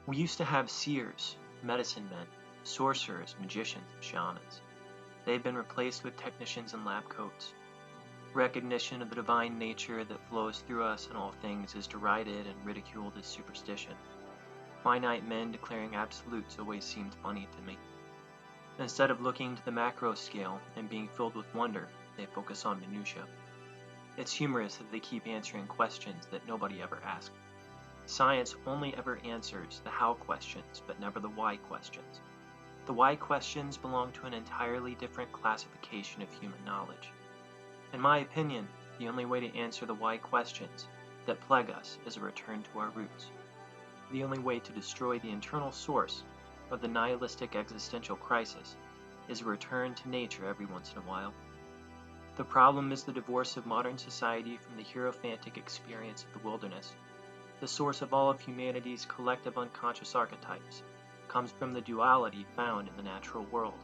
We used to have seers, medicine men, sorcerers, magicians, and shamans. They have been replaced with technicians in lab coats. Recognition of the divine nature that flows through us in all things is derided and ridiculed as superstition. Finite men declaring absolutes always seemed funny to me. Instead of looking to the macro scale and being filled with wonder, they focus on minutiae. It's humorous that they keep answering questions that nobody ever asked. Science only ever answers the how questions, but never the why questions. The why questions belong to an entirely different classification of human knowledge. In my opinion, the only way to answer the why questions that plague us is a return to our roots. The only way to destroy the internal source of the nihilistic existential crisis is a return to nature every once in a while. The problem is the divorce of modern society from the hierophantic experience of the wilderness. The source of all of humanity's collective unconscious archetypes comes from the duality found in the natural world.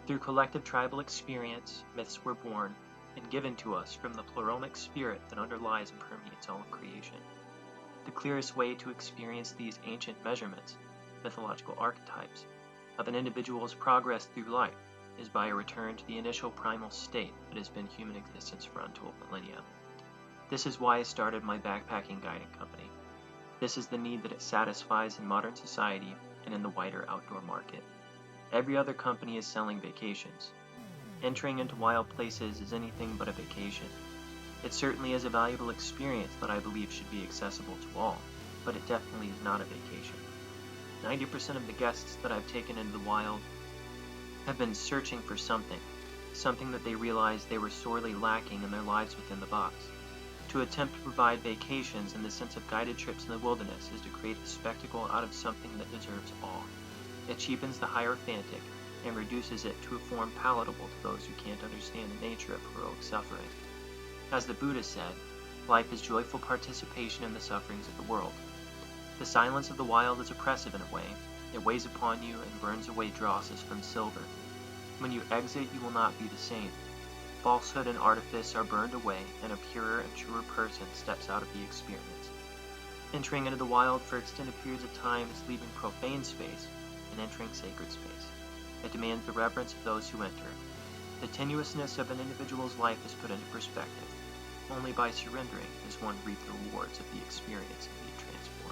Through collective tribal experience, myths were born and given to us from the pleromic spirit that underlies and permeates all of creation. The clearest way to experience these ancient measurements, mythological archetypes, of an individual's progress through life is by a return to the initial primal state that has been human existence for untold millennia. This is why I started my backpacking guiding company. This is the need that it satisfies in modern society and in the wider outdoor market. Every other company is selling vacations. Entering into wild places is anything but a vacation. It certainly is a valuable experience that I believe should be accessible to all, but it definitely is not a vacation. 90% of the guests that I've taken into the wild have been searching for something that they realized they were sorely lacking in their lives within the box. To attempt to provide vacations in the sense of guided trips in the wilderness is to create a spectacle out of something that deserves awe. It cheapens the hierophantic and reduces it to a form palatable to those who can't understand the nature of heroic suffering. As the Buddha said, life is joyful participation in the sufferings of the world. The silence of the wild is oppressive in a way. It weighs upon you and burns away dross as from silver. When you exit, you will not be the same. Falsehood and artifice are burned away, and a purer and truer person steps out of the experience. Entering into the wild for extended periods of time is leaving profane space and entering sacred space. It demands the reverence of those who enter. The tenuousness of an individual's life is put into perspective. Only by surrendering does one reap the rewards of the experience and be transformed.